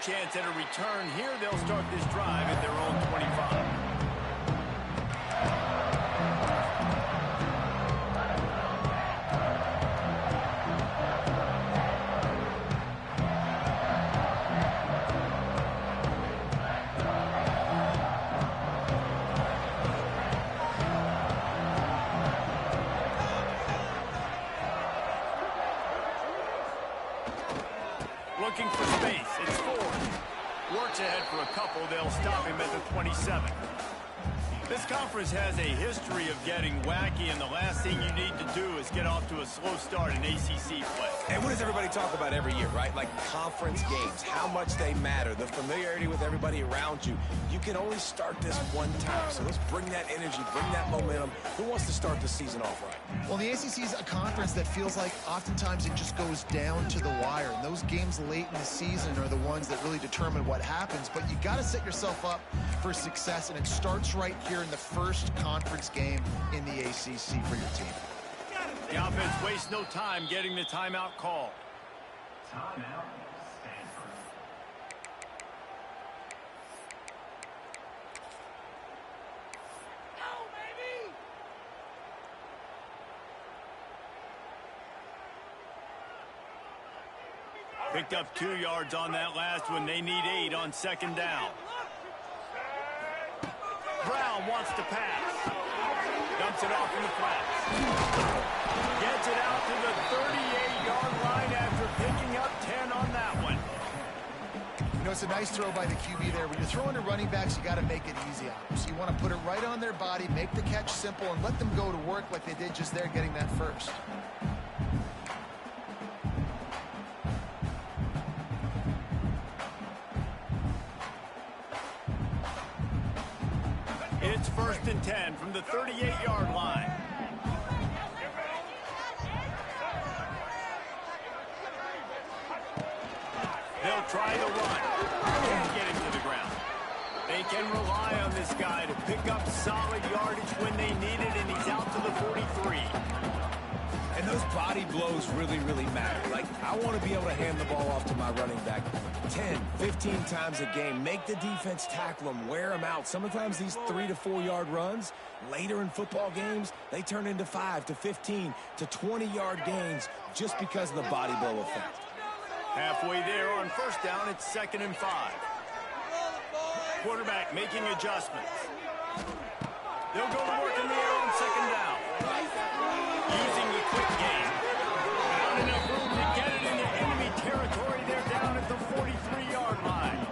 chance at a return here. They'll start this drive at their own 25. Looking for space. It's Ford. Works ahead for a couple. They'll stop him at the 27. This conference has a history of getting wacky, and the last thing you need to do is get off to a slow start in ACC play. And what does everybody talk about every year, right? Like conference games, how much they matter, the familiarity with everybody around you. You can only start this one time, so let's bring that energy, bring that momentum. Who wants to start the season off right? Well, the ACC is a conference that feels like oftentimes it just goes down to the wire. And those games late in the season are the ones that really determine what happens. But you got to set yourself up for success, and it starts right here in the first conference game in the ACC for your team. The offense wastes no time getting the timeout call. Timeout, Stanford. Picked up 2 yards on that last one. They need 8 on second down. Brown wants to pass. Dumps it off in the flats. Gets it out to the 38-yard line after picking up 10 on that one. You know, it's a nice throw by the QB there. When you're throwing to running backs, you got to make it easy on them. So you want to put it right on their body, make the catch simple, and let them go to work like they did just there getting that first. It's 1st and 10 from the 38-yard line. They'll try the run. Can't get him to the ground. They can rely on this guy to pick up solid yardage when they need it, and he's out to the 43. And those body blows really, really matter. Like, I want to be able to hand the ball off to my running back 10, 15 times a game. Make the defense tackle them, wear them out. Sometimes these 3 to 4 yard runs, later in football games, they turn into 5 to 15 to 20-yard gains just because of the body blow effect. Halfway there on first down, it's 2nd and 5. Quarterback making adjustments. They'll go to work in the air on second down. Using the quick game. Not enough room to get it into enemy territory. They're down at the 43-yard line.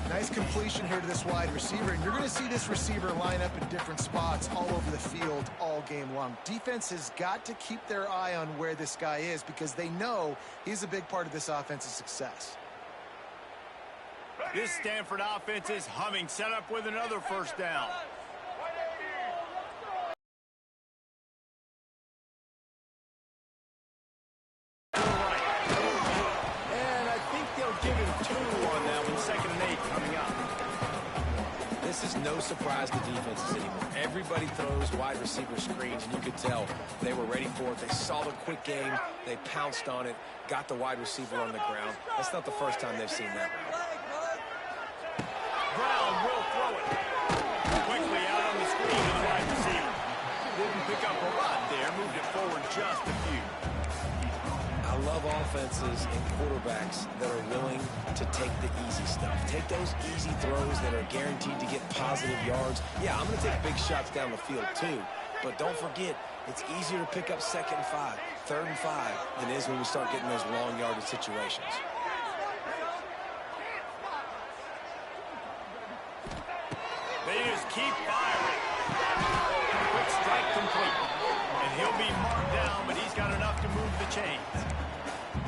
Nice completion here to this wide receiver. And you're going to see this receiver line up in different spots all over the field all game long. Defense has got to keep their eye on where this guy is because they know he's a big part of this offense's success. This Stanford offense is humming. Set up with another first down. This is no surprise to defenses anymore. Everybody throws wide receiver screens, and you could tell they were ready for it. They saw the quick game. They pounced on it, got the wide receiver on the ground. That's not the first time they've seen that. Brown will throw it. Quickly out on the screen to the wide receiver. Didn't pick up a lot there. Moved it forward just a few. I love offenses and quarterbacks that are willing to take the easy stuff. Take those easy throws that are guaranteed to get positive yards. Yeah, I'm going to take big shots down the field too, but don't forget, it's easier to pick up 2nd and 5, 3rd and 5 than it is when we start getting those long yardage situations. They just keep firing. Quick strike complete. And he'll be marked down, but he's got enough to move the chains.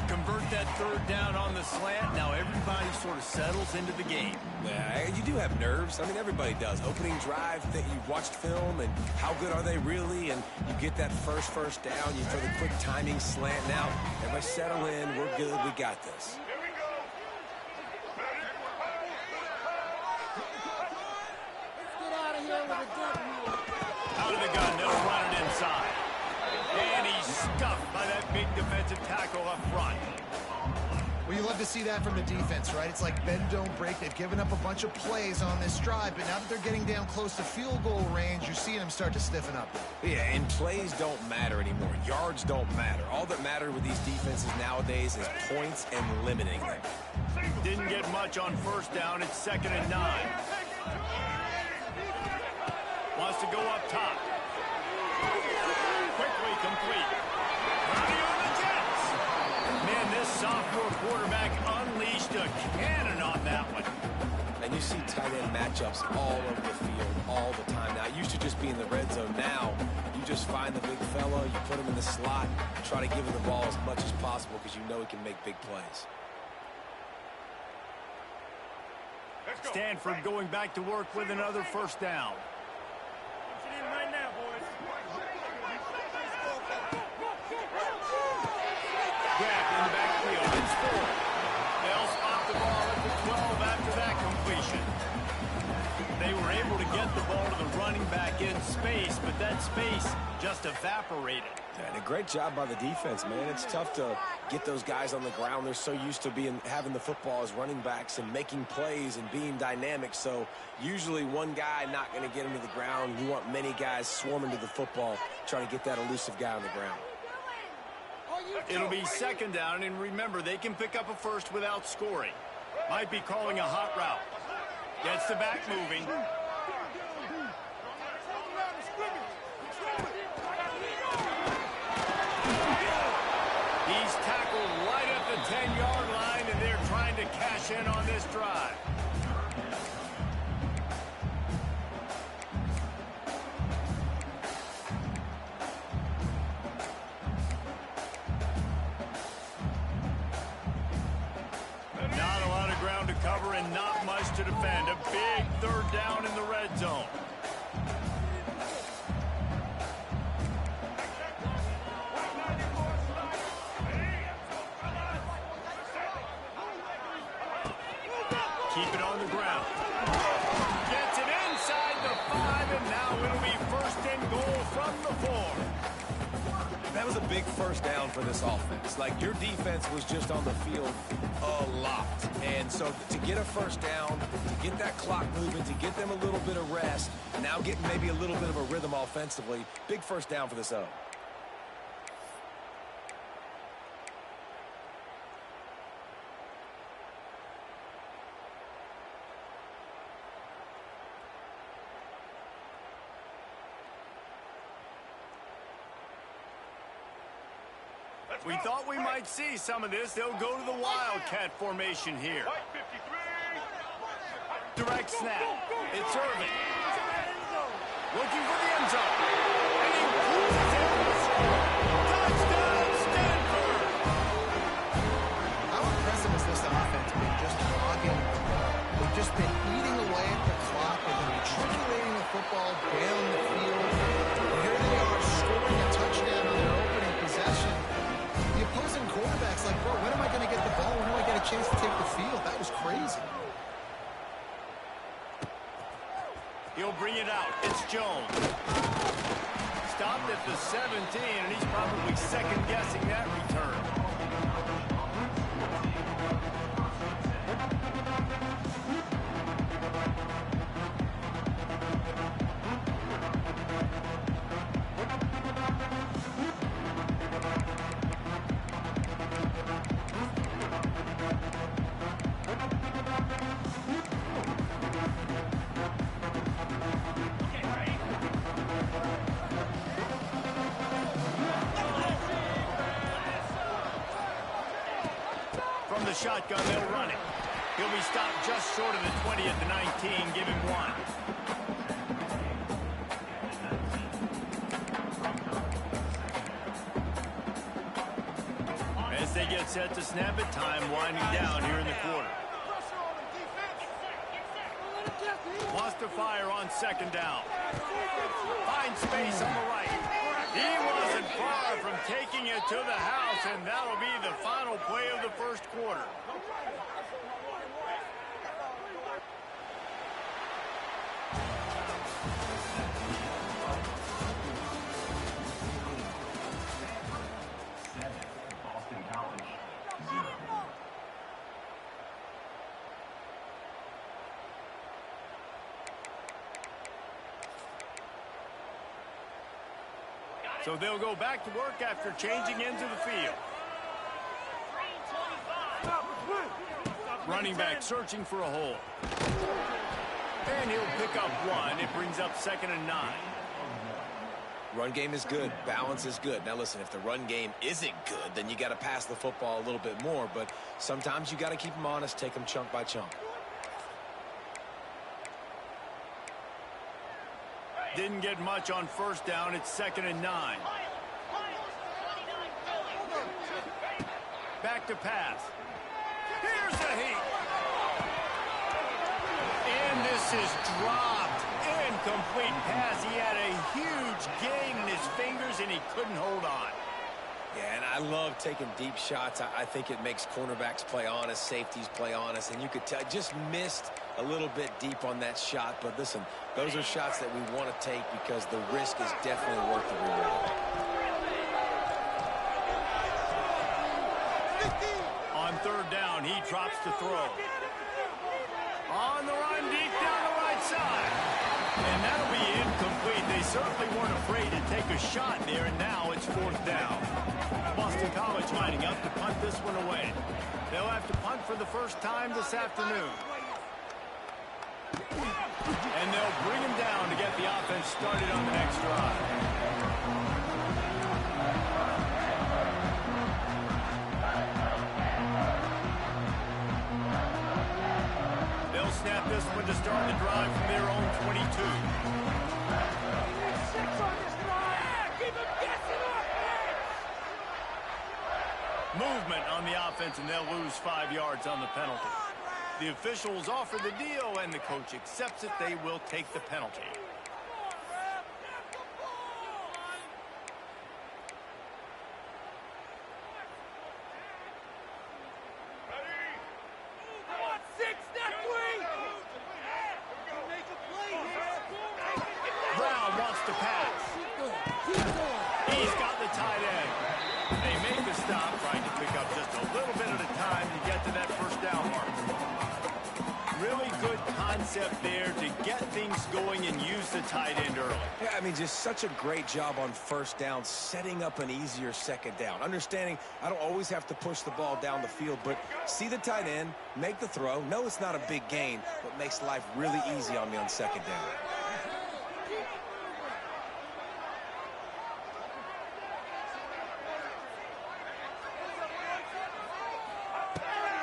Convert that 3rd down on the slant. Now everybody sort of settles into the game. Yeah, you do have nerves. I mean, everybody does. Opening drive, that you've watched film, and how good are they really? And you get that first down. You throw the quick timing slant. Now, everybody settle in. We're good. We got this. Out of the gun, they'll run it inside. And he's stuffed by that big defensive tackle up front. Well, you love to see that from the defense, right? It's like bend, don't break. They've given up a bunch of plays on this drive, but now that they're getting down close to field goal range, you're seeing them start to stiffen up. Yeah, and plays don't matter anymore. Yards don't matter. All that matters with these defenses nowadays is points and limiting them. Didn't get much on first down. It's 2nd and 9. Wants to go up top. Quickly complete. Running on the Jets. Man, this sophomore quarterback unleashed a cannon on that one. And you see tight end matchups all over the field all the time. Now, it used to just be in the red zone. Now, you just find the big fella, you put him in the slot, try to give him the ball as much as possible because you know he can make big plays. Stanford going back to work with another first down. Grab in the backfield. It's 4. They'll spot the ball at the 12 after that completion. They were able to get the ball to the running back in space, but that space just evaporated. And a great job by the defense, man. It's tough to get those guys on the ground. They're so used to having the football as running backs and making plays and being dynamic. So usually one guy not going to get him to the ground. You want many guys swarming to the football, trying to get that elusive guy on the ground. It'll be 2nd down, and remember, they can pick up a first without scoring. Might be calling a hot route. Gets the back moving. He's tackled right at the 10-yard line, and they're trying to cash in on this drive. Not a lot of ground to cover and not much to defend. A big 3rd down in the red zone. Keep it on the ground. Gets it inside the 5, and now it'll be 1st and goal from the 4. That was a big first down for this offense. Like, your defense was just on the field a lot. And so to get a first down, to get that clock moving, to get them a little bit of rest, now getting maybe a little bit of a rhythm offensively, big first down for this O. We thought we might see some of this. They'll go to the Wildcat formation here. Direct snap. It's Irving. Looking for the end zone. And he pulls it in. Touchdown, Stanford! How impressive is this offense been just hogging the ball? They've just been eating away at the clock. They've been matriculating the football down the field. And here they are scoring a touchdown on their opening possession. The opposing quarterback's like, bro, when am I going to get the ball? When do I get a chance to take the field? That was crazy. He'll bring it out. It's Jones. Stopped at the 17, and he's probably second-guessing that return. From the shotgun, they'll run it. He'll be stopped just short of the 20 at the 19. Give him 1. As they get set to snap it, time winding down here in the quarter. Wants to fire on 2nd down. Finds space on the right. He wasn't far from taking it to the house, and that'll be the final play of the first quarter. So they'll go back to work after changing into the field. Running back searching for a hole. And he'll pick up one. It brings up 2nd and 9. Run game is good. Balance is good. Now, listen, if the run game isn't good, then you got to pass the football a little bit more. But sometimes you got to keep them honest, take them chunk by chunk. Didn't get much on 1st down. It's 2nd and 9. Back to pass. Here's the heat. And this is dropped. Incomplete pass. He had a huge gain in his fingers, and he couldn't hold on. Yeah, and I love taking deep shots. I think it makes cornerbacks play honest, safeties play honest, and you could tell just missed a little bit deep on that shot. But listen, those are shots that we want to take because the risk is definitely worth the reward. On 3rd down, he drops to throw. On the run, deep down the right side. And that'll be incomplete. They certainly weren't afraid to take a shot there, and now it's 4th down. Boston College lining up to punt this one away. They'll have to punt for the first time this afternoon. And they'll bring him down to get the offense started on the next drive. They'll snap this one to start the drive from their own 22. Movement on the offense, and they'll lose 5 yards on the penalty. The officials offer the deal, and the coach accepts it. They will take the penalty. Brown wants to pass. He's got the tight end. They make the stop, trying to pick up just a little bit at a time to get to that 1st down mark. Really good concept there to get things going and use the tight end early. Yeah, I mean, just such a great job on 1st down, setting up an easier 2nd down. Understanding I don't always have to push the ball down the field, but see the tight end, make the throw. No, it's not a big gain, but makes life really easy on me on 2nd down.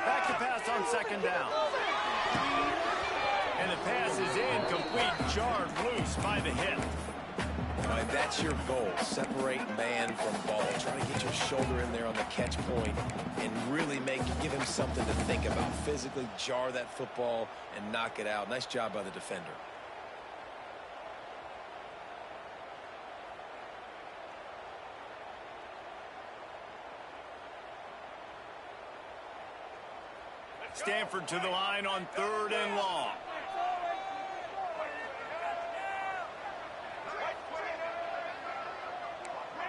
Back to pass on 2nd down. And the pass is incomplete, jarred loose by the hip. All right, that's your goal. Separate man from ball. Try to get your shoulder in there on the catch point and really give him something to think about. Physically jar that football and knock it out. Nice job by the defender. Stanford to the line on 3rd and long.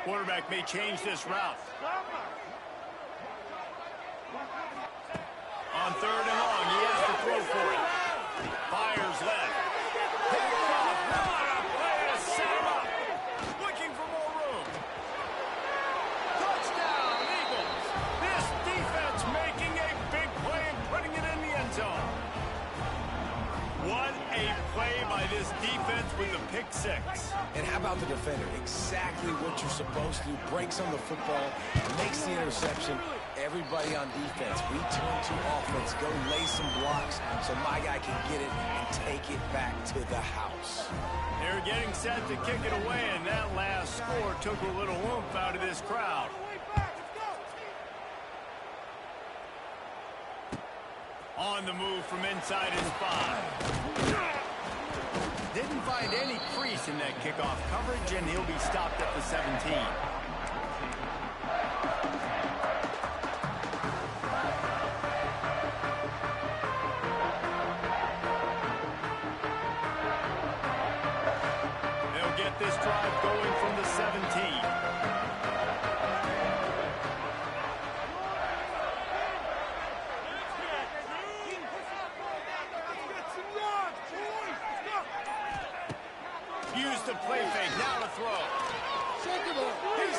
Quarterback may change this route. On 3rd and long, he has to throw for it. Fires left. Picked off. What a play to set him up. Looking for more room. Touchdown, Eagles. This defense making a big play and putting it in the end zone. What a play by this defense with a pick 6. And how about the defender? Exactly what you're supposed to do. Breaks on the football, makes the interception. Everybody on defense, return to offense. Go lay some blocks so my guy can get it and take it back to the house. They're getting set to kick it away, and that last score took a little oomph out of this crowd. On the move from inside his 5. Didn't find any crease in that kickoff coverage, and he'll be stopped at the 17. They'll get this drive going from the 17. Use the play fake, now to throw.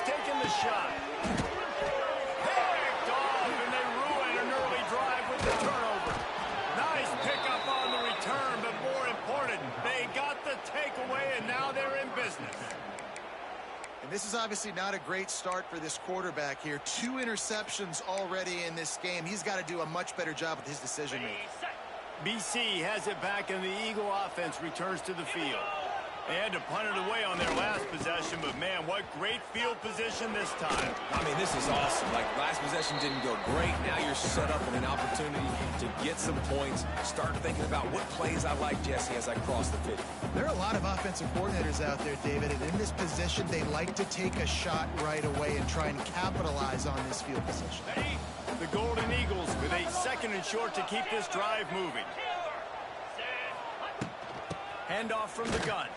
taking the shot. Picked off, and they ruin an early drive with the turnover. Nice pickup on the return, but more important, they got the takeaway, and now they're in business. And this is obviously not a great start for this quarterback here. 2 interceptions already in this game. He's got to do a much better job with his decision-making. BC has it back, and the Eagle offense returns to the field. They had to punt it away on their last possession, but, man, what great field position this time. I mean, this is awesome. Like, last possession didn't go great. Now you're set up with an opportunity to get some points. Start thinking about what plays I like, Jesse, as I cross the 50. There are a lot of offensive coordinators out there, David, and in this position, they like to take a shot right away and try and capitalize on this field position. The Golden Eagles with a 2nd and short to keep this drive moving. Handoff from the gun.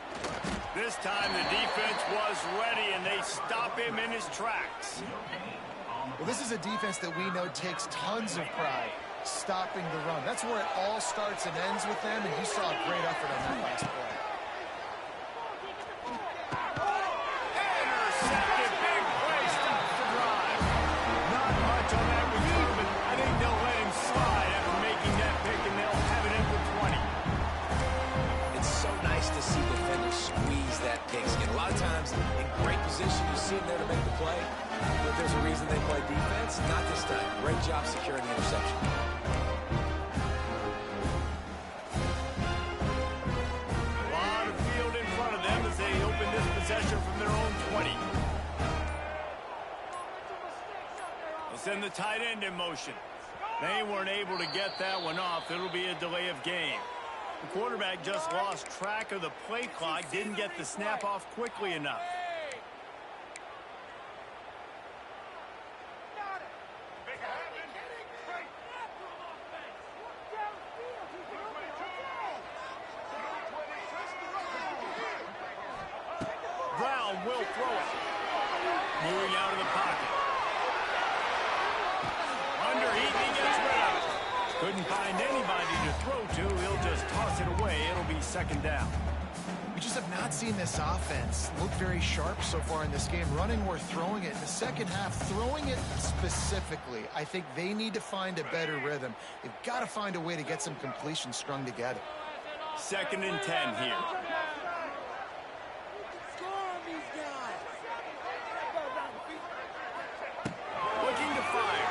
This time the defense was ready, and they stop him in his tracks. Well, this is a defense that we know takes tons of pride stopping the run. That's where it all starts and ends with them, and you saw a great effort on that last play. Intercepted, big play, stops the drive. Not much on that return, but I think they'll let him slide after making that pick, and they'll have it in for 20. It's so nice to see defenders squeeze that pigskin. A lot of times, in great position, you see them there to make the play. But there's a reason they play defense. Not this time. Great job securing the interception. A lot of field in front of them as they open this possession from their own 20. They'll send the tight end in motion. They weren't able to get that one off. It'll be a delay of game. The quarterback just lost track of the play clock, didn't get the snap off quickly enough. Brown will throw it. Moving out of the pocket. Underheat, he gets rid of it. Couldn't find anybody to throw to. He'll just toss it away. It'll be 2nd down. We just have not seen this offense look very sharp so far in this game, running or throwing it. In the second half, throwing it specifically, I think they need to find a better rhythm. They've got to find a way to get some completions strung together. 2nd and 10 here. Looking to fire.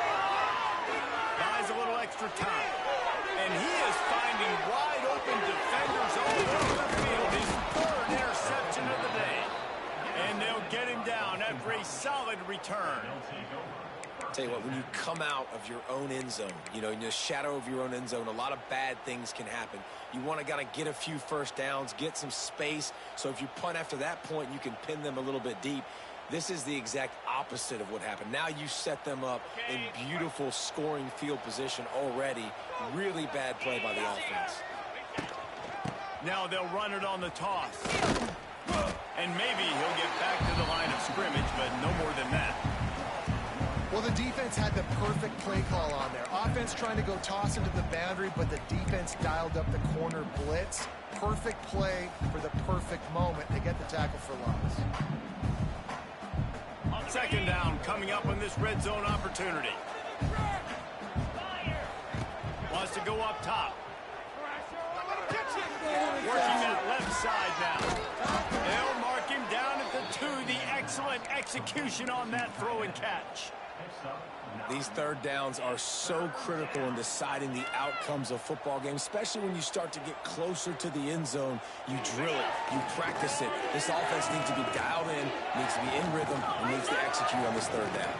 Buys a little extra time. And he is finding wide open defenders all over the field. His 3rd interception of the day. And they'll get him down after a solid return. Tell you what, when you come out of your own end zone, you know, in the shadow of your own end zone, a lot of bad things can happen. You want to kind of get a few first downs, get some space, so if you punt after that point, you can pin them a little bit deep. This is the exact opposite of what happened. Now you set them up in beautiful scoring field position already. Really bad play by the offense. Now they'll run it on the toss. And maybe he'll get back to the line of scrimmage, but no more than that. Well, the defense had the perfect play call on there. Offense trying to go toss into the boundary, but the defense dialed up the corner blitz. Perfect play for the perfect moment. They get the tackle for loss. 2nd down coming up on this red zone opportunity. Wants to go up top. Working that left side now. They'll mark him down at the 2. The excellent execution on that throw and catch. These 3rd downs are so critical in deciding the outcomes of football games, especially when you start to get closer to the end zone. You drill it, you practice it. This offense needs to be dialed in, needs to be in rhythm, and needs to execute on this 3rd down.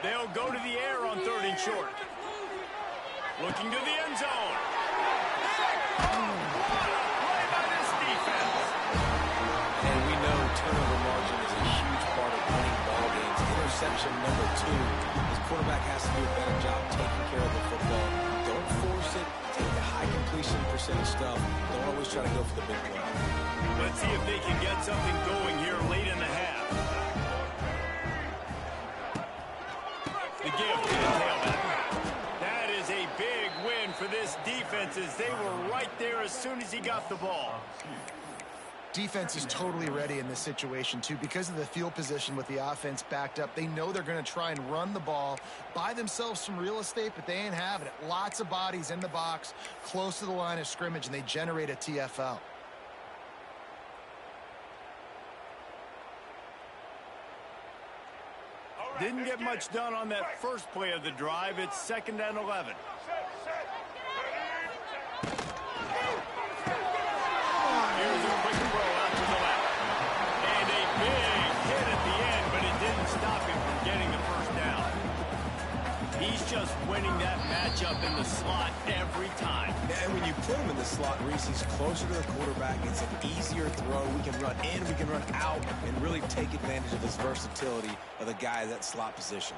They'll go to the air on 3rd and short. Looking to the end zone. What a play by this defense. And we know turnover margin is a huge part of winning ball games. Interception number 2. His quarterback has to do a better job taking care of the football. Don't force it. Take the high completion percentage stuff. Don't always try to go for the big play. Let's see if they can get something going here late in the half. The give to the tailback. That is a big win for this defense defenses. They were right there as soon as he got the ball. Defense is totally ready in this situation, too. Because of the field position with the offense backed up, they know they're going to try and run the ball, buy themselves some real estate, but they ain't having it. Lots of bodies in the box, close to the line of scrimmage, and they generate a TFL. Didn't get much done on that first play of the drive. It's 2nd and 11. Here's a quick throw out to the left. And a big hit at the end, but it didn't stop him from getting the first down. He's just winning that matchup in the slot every time. Yeah, and when you put him in the slot, Reese, he's closer to the quarterback. It's an easier throw. We can run in, we can run out, and really take advantage of this versatility of the guy at that slot position.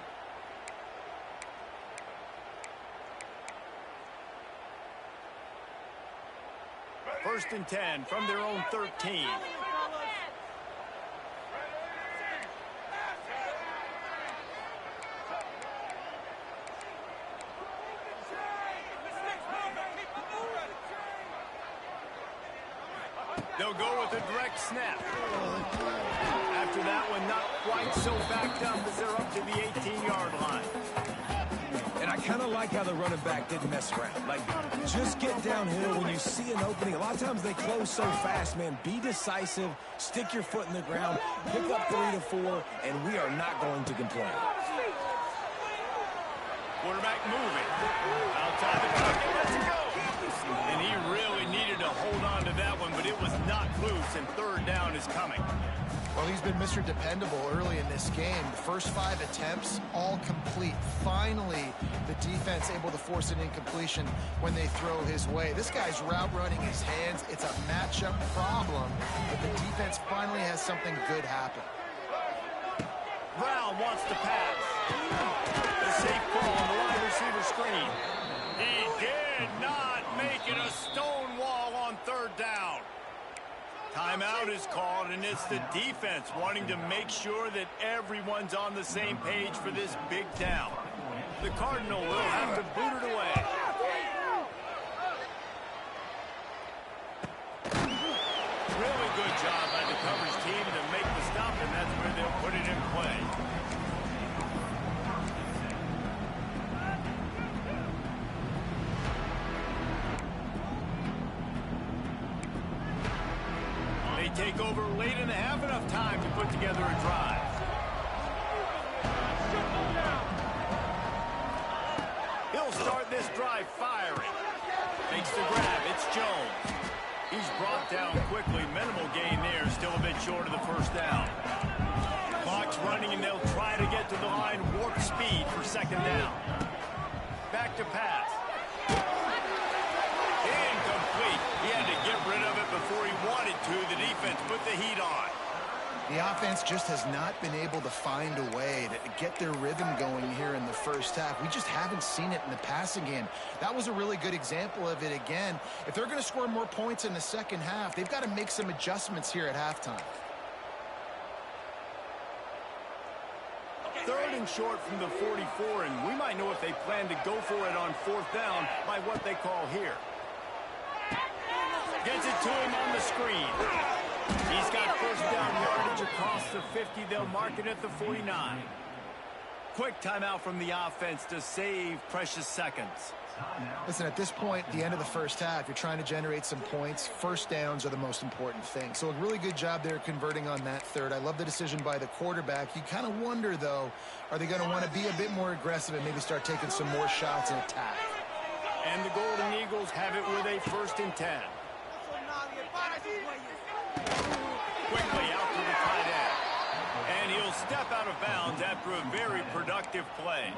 First and 10 from their own 13. They'll go with a direct snap. After that one, not quite so backed up as they're up to the 18-yard line. And I kind of like how the running back didn't mess around. Like, just get downhill when you see an opening. A lot of times they close so fast, man. Be decisive, stick your foot in the ground, pick up 3 to 4, and we are not going to complain. Quarterback moving. Outside the pocket, let's go. And he really needed to hold on to that one, but it was not loose, and 3rd down is coming. Well, he's been Mr. Dependable early in this game. The first 5 attempts, all complete. Finally, the defense able to force an incompletion when they throw his way. This guy's route running his hands. It's a matchup problem, but the defense finally has something good happen. Brown wants to pass. The safe ball on the wide receiver screen. He did not make it a stone wall on 3rd down. Timeout is called, and it's the defense wanting to make sure that everyone's on the same page for this big down. The Cardinal will have to boot it away. Really good job by the coverage team to make the stop, and that's where they'll put it in play. Take over late in the half, enough time to put together a drive. He'll start this drive firing. Makes the grab. It's Jones. He's brought down quickly. Minimal gain there. Still a bit short of the first down. Clock's running, and they'll try to get to the line. Warp speed for 2nd down. Back to pass. Incomplete. He had to get rid of it before he wanted to. The defense put the heat on. The offense just has not been able to find a way to get their rhythm going here in the first half. We just haven't seen it in the passing game. That was a really good example of it again. If they're going to score more points in the second half, they've got to make some adjustments here at halftime. 3rd and short from the 44, and we might know if they plan to go for it on 4th down by what they call here. Gets it to him on the screen. He's got first down yardage across the 50. They'll mark it at the 49. Quick timeout from the offense to save precious seconds. Listen, at this point, the end of the first half, you're trying to generate some points. First downs are the most important thing. So a really good job there converting on that 3rd. I love the decision by the quarterback. You kind of wonder, though, are they going to want to be a bit more aggressive and maybe start taking some more shots and attack? And the Golden Eagles have it with a 1st and 10. Quickly out to the tight end. And he'll step out of bounds after a very productive play.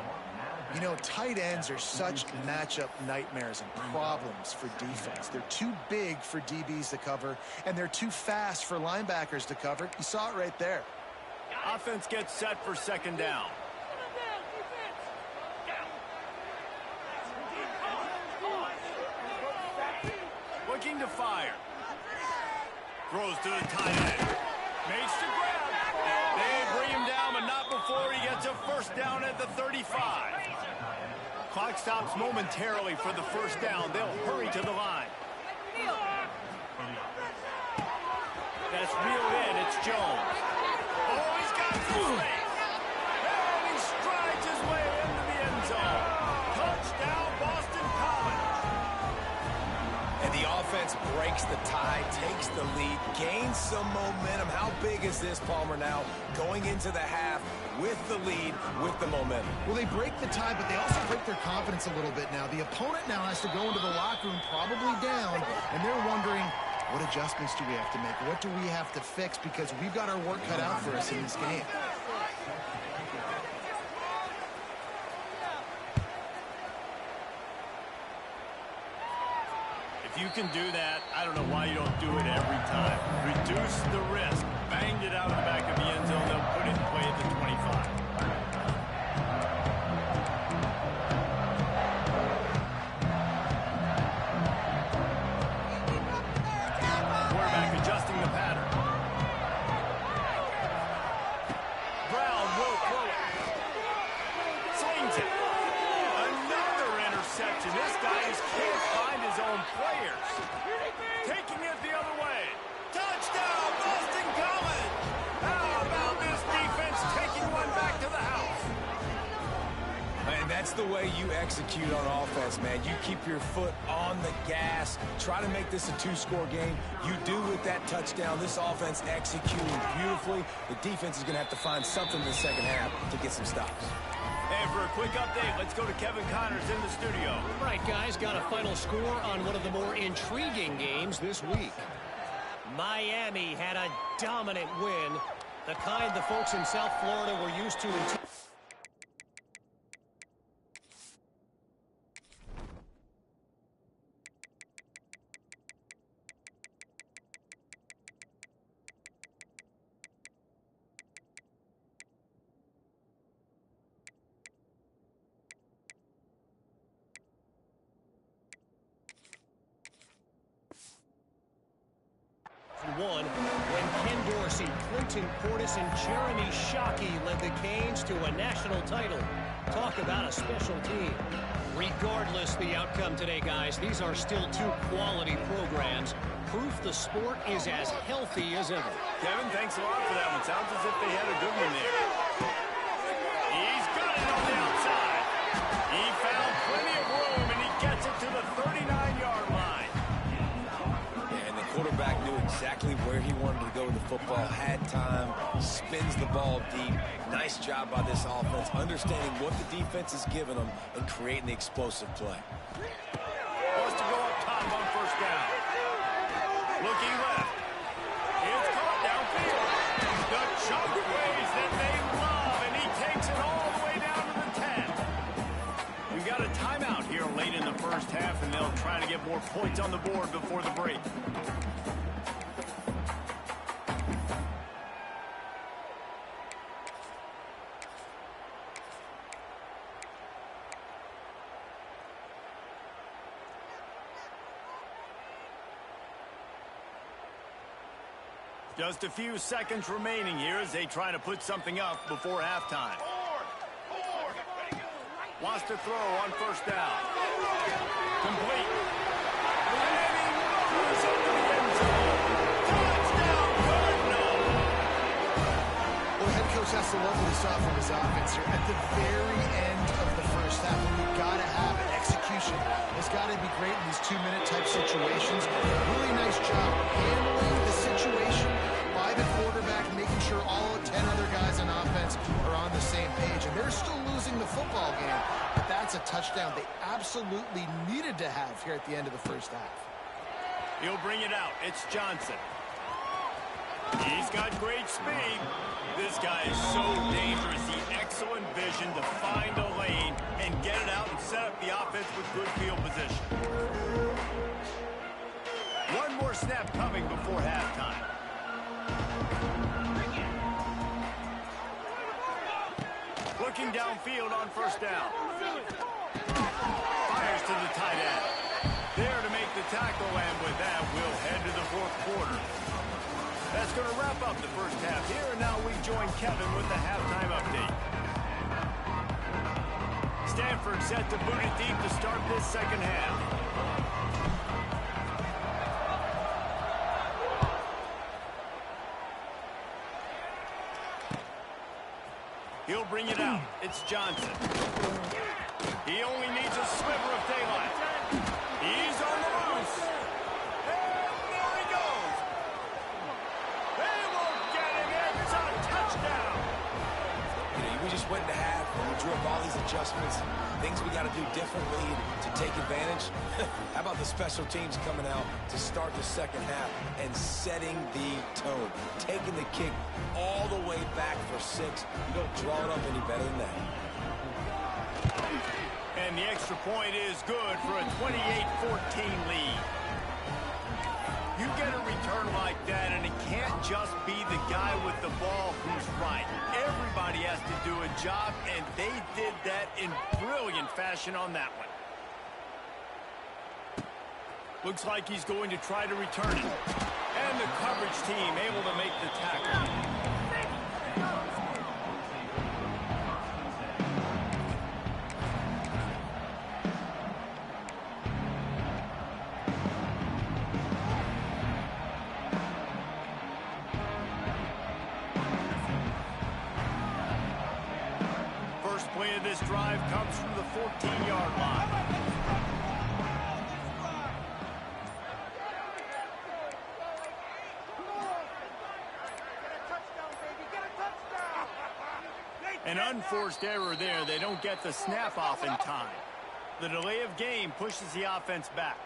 You know, tight ends are such matchup nightmares and problems for defense. They're too big for DBs to cover, and they're too fast for linebackers to cover. You saw it right there. Offense gets set for 2nd down. Looking to fire. Throws to the tight end. Makes the grab. They bring him down, but not before he gets a first down at the 35. Clock stops momentarily for the first down. They'll hurry to the line. That's reeled in. It's Jones. Oh, he's got some space. And he strides his way into the end zone. Touchdown, Boston College. And the offense breaks the tie, takes the lead, gains some momentum. How big is this, Palmer, now? Going into the half with the lead, with the momentum. Well, they break the tie, but they also break their confidence a little bit now. The opponent now has to go into the locker room probably down, and they're wondering, what adjustments do we have to make? What do we have to fix? Because we've got our work cut out for us in this game. If you can do that, I don't know why you don't do it every time. Reduce the risk. Banged it out of the back of the end zone. They'll put it in play at the 25. Quarterback adjusting the pattern. Brown will throw it. Slings it. Another interception. This guy just can't find his own players. Taking it the other way. Touchdown, Boston College! How about this defense taking one back to the house? And that's the way you execute on offense, man. You keep your foot on the gas. Try to make this a two-score game. You do with that touchdown. This offense executing beautifully. The defense is going to have to find something in the second half to get some stops. And for a quick update, let's go to Kevin Connors in the studio. Right, guys, got a final score on one of the more intriguing games this week. Miami had a dominant win, the kind the folks in South Florida were used to in one when Ken Dorsey, Clinton Portis, and Jeremy Shockey led the Canes to a national title. Talk about a special team. Regardless the outcome today, guys, these are still two quality programs. Proof the sport is as healthy as ever. Kevin, thanks a lot for that one. Sounds as if they had a good one there. He's got it on the outside. He found plenty of room, and he gets it to the 39-yard line. Quarterback knew exactly where he wanted to go with the football, had time, spins the ball deep. Nice job by this offense, understanding what the defense is giving them and creating the explosive play. Wants to go up top on first down. Looking left. It's caught downfield. The chunk plays that they love, and he takes it all the way down to the 10. We've got a timeout here late in the first half, and they'll try to get more points on the board before the break. Just a few seconds remaining here as they try to put something up before halftime. Wants to throw on first down. Complete. Miami moves into the end zone. Touchdown, Cardinals! Well, head coach has to love what he saw from his offense here. At the very end of the first half, when you've got to have it, execution has got to be great in these two-minute type situations. Really nice job handling the situation by the quarterback, making sure all 10 other guys on offense are on the same page. And they're still losing the football game, but that's a touchdown they absolutely needed to have here at the end of the first half. He'll bring it out. It's Johnson. He's got great speed. This guy is so dangerous. The excellent vision to find a lane and get it out and set up the offense with good field position. One more snap coming before halftime. Looking downfield on first down. Fires to the tight end. There to make the tackle, and with that, we'll head to the fourth quarter. That's going to wrap up the first half here, and now we join Kevin with the halftime update. Stanford set to boot it deep to start this second half. He'll bring it out. It's Johnson. He only needs a sliver of daylight. He's on the loose. And there he goes. They won't get him. It's a touchdown. We just went to half and we drew up all these adjustments, things we got to do differently to take advantage. How about the special teams coming out to start the second half and setting the tone, taking the kick all the way back for 6. You don't draw it up any better than that. And the extra point is good for a 28-14 lead. You get a return like that, and it can't just be the guy with the ball who's right. Everybody has to do a job, and they did that in brilliant fashion on that one. Looks like he's going to try to return it. And the coverage team able to make the tackle. First play of this drive comes from the 14-yard line. An unforced error there. They don't get the snap off in time. The delay of game pushes the offense back.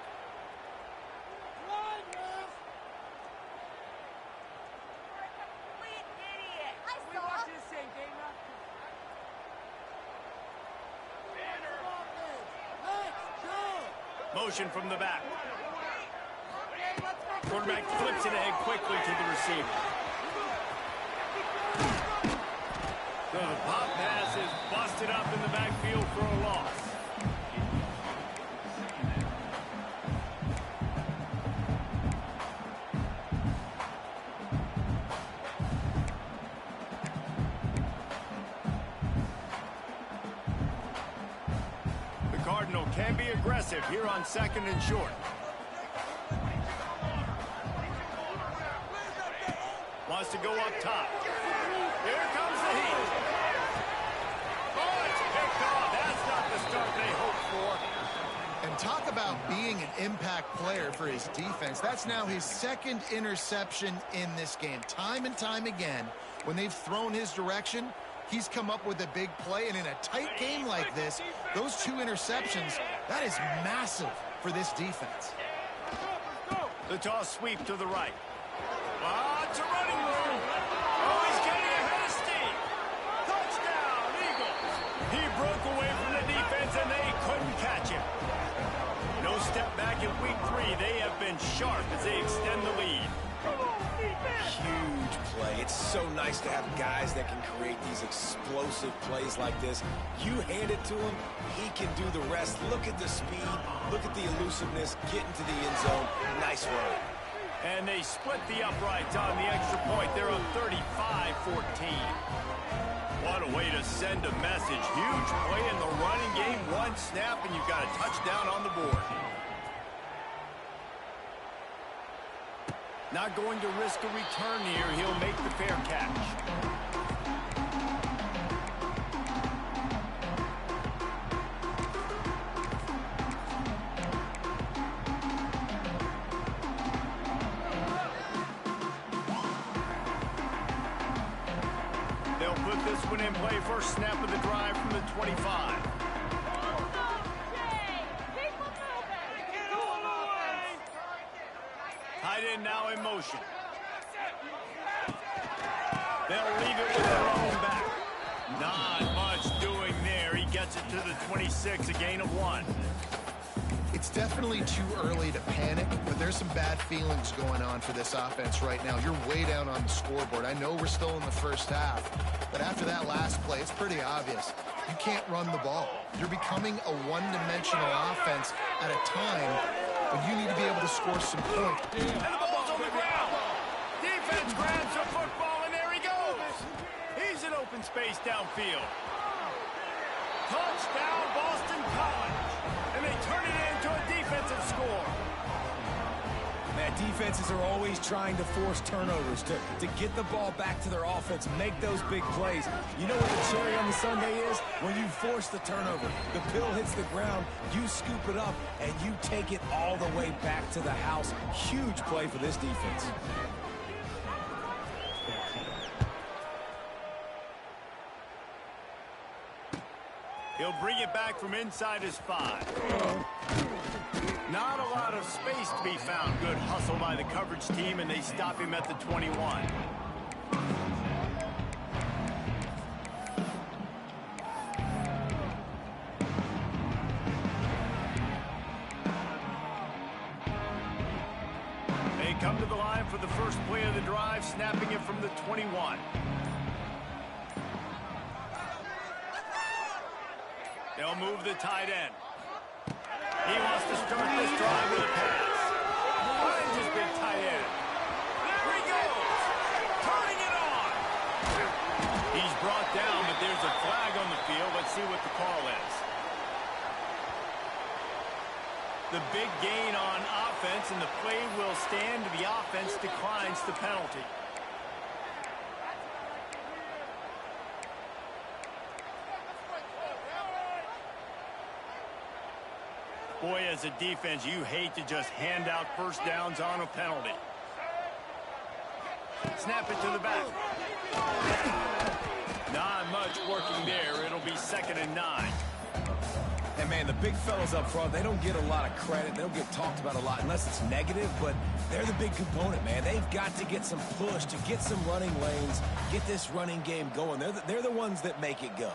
Motion from the back. Quarterback flips it ahead quickly to the receiver. The pop pass is busted up in the backfield for a loss. Cardinal can be aggressive here on 2nd and short. Wants to go up top. Here comes the heat. Oh, it's picked off. That's not the start they hoped for. And talk about being an impact player for his defense. That's now his 2nd interception in this game. Time and time again, when they've thrown his direction, he's come up with a big play, and in a tight game like this, those 2 interceptions, that is massive for this defense. The toss sweep to the right. It's a running move. Oh, he's getting ahead of steam. Touchdown, Eagles. He broke away from the defense, and they couldn't catch him. No step back in week 3. They have been sharp as they extend the lead. Huge play. It's so nice to have guys that can create these explosive plays like this. You hand it to him, he can do the rest. Look at the speed. Look at the elusiveness. Get into the end zone. Nice run. And they split the uprights on the extra point. They're up 35-14. What a way to send a message. Huge play in the running game. 1 snap, and you've got a touchdown on the board. Not going to risk a return here. He'll make the fair catch. They'll put this one in play. First snap of the drive from the 25. Tight end now in motion. They'll leave it with their own back. Not much doing there. He gets it to the 26, a gain of 1. It's definitely too early to panic, but there's some bad feelings going on for this offense right now. You're way down on the scoreboard. I know we're still in the first half, but after that last play, it's pretty obvious. You can't run the ball. You're becoming a one-dimensional offense at a time when you need to be able to score some points. And the ball's on the ground. Defense grabs the football, and there he goes. He's in open space downfield. Touchdown ball. defenses are always trying to force turnovers, to get the ball back to their offense, make those big plays. You know what the cherry on the sundae is? When you force the turnover, the pill hits the ground, you scoop it up, and you take it all the way back to the house. Huge play for this defense. He'll bring it back from inside his 5. Not a lot of space to be found. Good hustle by the coverage team, and they stop him at the 21. They come to the line for the first play of the drive, snapping it from the 21. They'll move the tight end. He wants to start this drive with a pass. Finds his big tight end. There he goes. Turning it on. He's brought down, but there's a flag on the field. Let's see what the call is. The big gain on offense, and the play will stand. The offense declines the penalty. Boy, as a defense, you hate to just hand out first downs on a penalty. Snap it to the back. Not much working there. It'll be 2nd and 9. And, man, the big fellas up front, they don't get a lot of credit. They don't get talked about a lot unless it's negative, but they're the big component, man. They've got to get some push, to get some running lanes, get this running game going. They're the ones that make it go.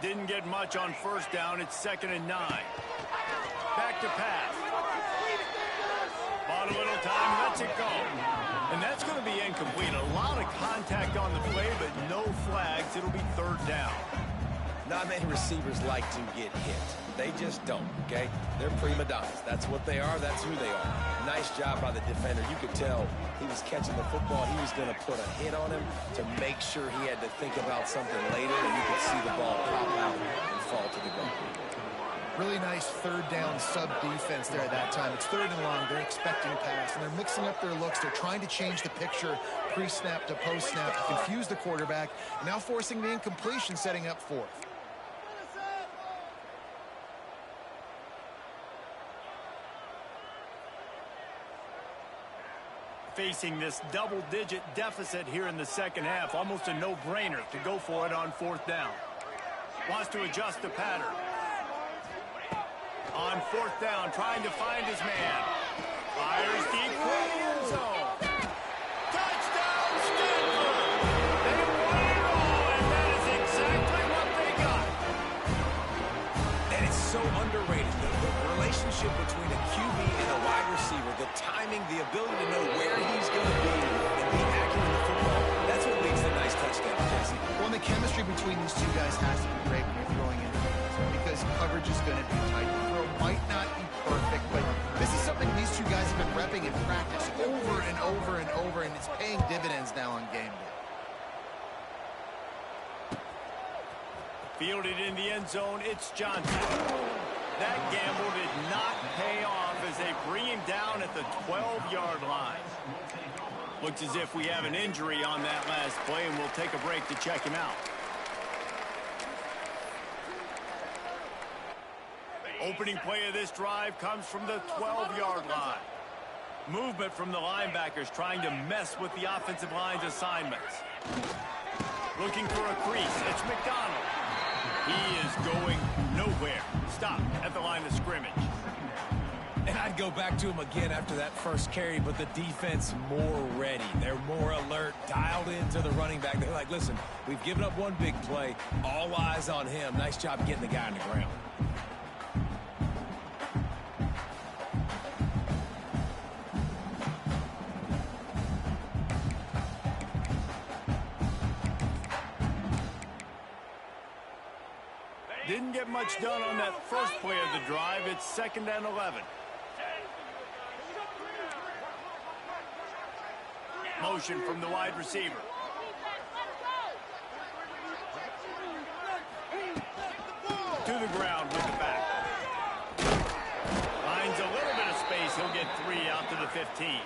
Didn't get much on first down. It's 2nd and 9. Back to pass. Bought a little time, lets it go. And that's going to be incomplete. A lot of contact on the play, but no flags. It'll be 3rd down. Not many receivers like to get hit. They just don't, okay? They're prima donnas. That's what they are. That's who they are. Nice job by the defender. You could tell he was catching the football. He was going to put a hit on him to make sure he had to think about something later, and you could see the ball pop out and fall to the ground. Really nice 3rd down sub-defense there at that time. It's 3rd and long. They're expecting pass, and they're mixing up their looks. They're trying to change the picture pre-snap to post-snap to confuse the quarterback, now forcing the incompletion, setting up 4th. Facing this double-digit deficit here in the 2nd half, almost a no-brainer to go for it on 4th down. Wants to adjust the pattern. On 4th down, trying to find his man. Fires deep for the end zone. Touchdown, Stanford! They won it all, and that is exactly what they got. And it's so underrated, the relationship between a QB and a wide receiver, the timing, the ability to know where he's going to be and be accurate with the football. That's what leads to nice touchdowns, Jesse. Well, the chemistry between these two guys has to be great when you're throwing in because coverage is going to be tight. The throw might not be perfect, but this is something these two guys have been repping in practice over and over and over, and it's paying dividends now on game day. Fielded in the end zone, it's Johnson. That gamble did not pay off as they bring him down at the 12-yard line. Looks as if we have an injury on that last play, and we'll take a break to check him out. Opening play of this drive comes from the 12-yard line. Movement from the linebackers trying to mess with the offensive line's assignments. Looking for a crease. It's McDonald. He is going nowhere. Stop at the line of scrimmage. And I'd go back to him again after that first carry, but the defense more ready. They're more alert, dialed into the running back. They're like, listen, we've given up one big play. All eyes on him. Nice job getting the guy on the ground. Didn't get much done on that first play of the drive. It's 2nd and 11. Motion from the wide receiver. To the ground with the back. Finds a little bit of space. He'll get 3 out to the 15.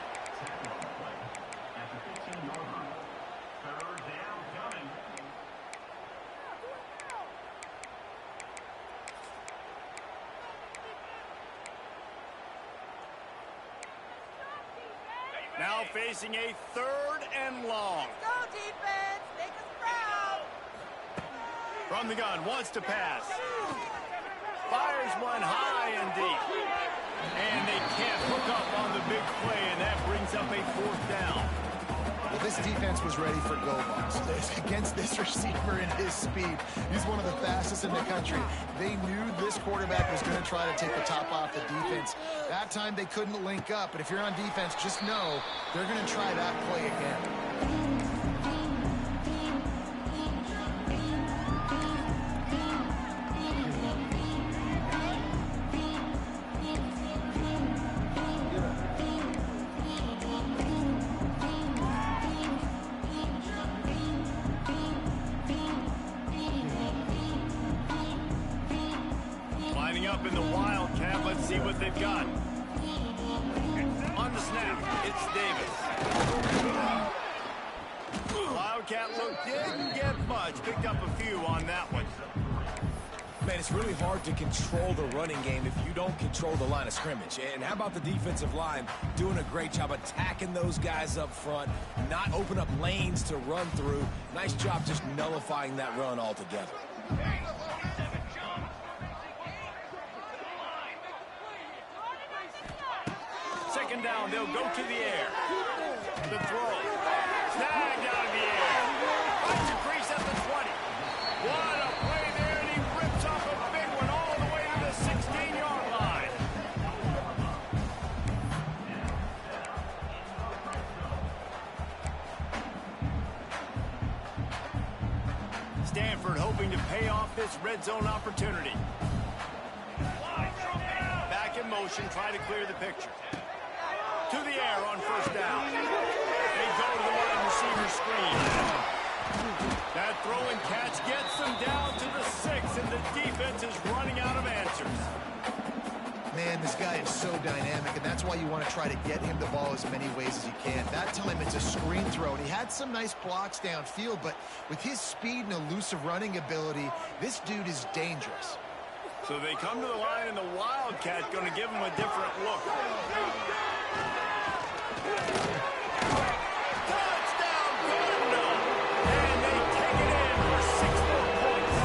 Now facing a 3rd and long. Go, defense. Make us proud. From the gun, wants to pass. Fires one high and deep. And they can't hook up on the big play, and that brings up a 4th down. Well, this defense was ready for go balls against this receiver and his speed. He's one of the fastest in the country. They knew this quarterback was going to try to take the top off the defense. That time they couldn't link up, but if you're on defense, just know they're going to try that play again. Up in the Wildcat. Let's see what they've got. On the snap, it's Davis. Wildcat look didn't get much. Picked up a few on that one. Man, it's really hard to control the running game if you don't control the line of scrimmage. And how about the defensive line doing a great job attacking those guys up front, not open up lanes to run through. Nice job just nullifying that run altogether. 2nd down, they'll go to the air. The throw. Snagged out of the air. Finds a crease at the 20. What a play there, and he rips off a big one all the way to the 16-yard line. Stanford hoping to pay off this red zone opportunity. Back in motion, try to clear the picture. To the air on 1st down. They go to the wide receiver screen. That throw and catch gets them down to the 6, and the defense is running out of answers. Man, this guy is so dynamic, and that's why you want to try to get him the ball as many ways as you can. That time it's a screen throw, and he had some nice blocks downfield, but with his speed and elusive running ability, this dude is dangerous. So they come to the line, and the Wildcat going to give him a different look. Touchdown, Gardner! And they take it in for 6 more points.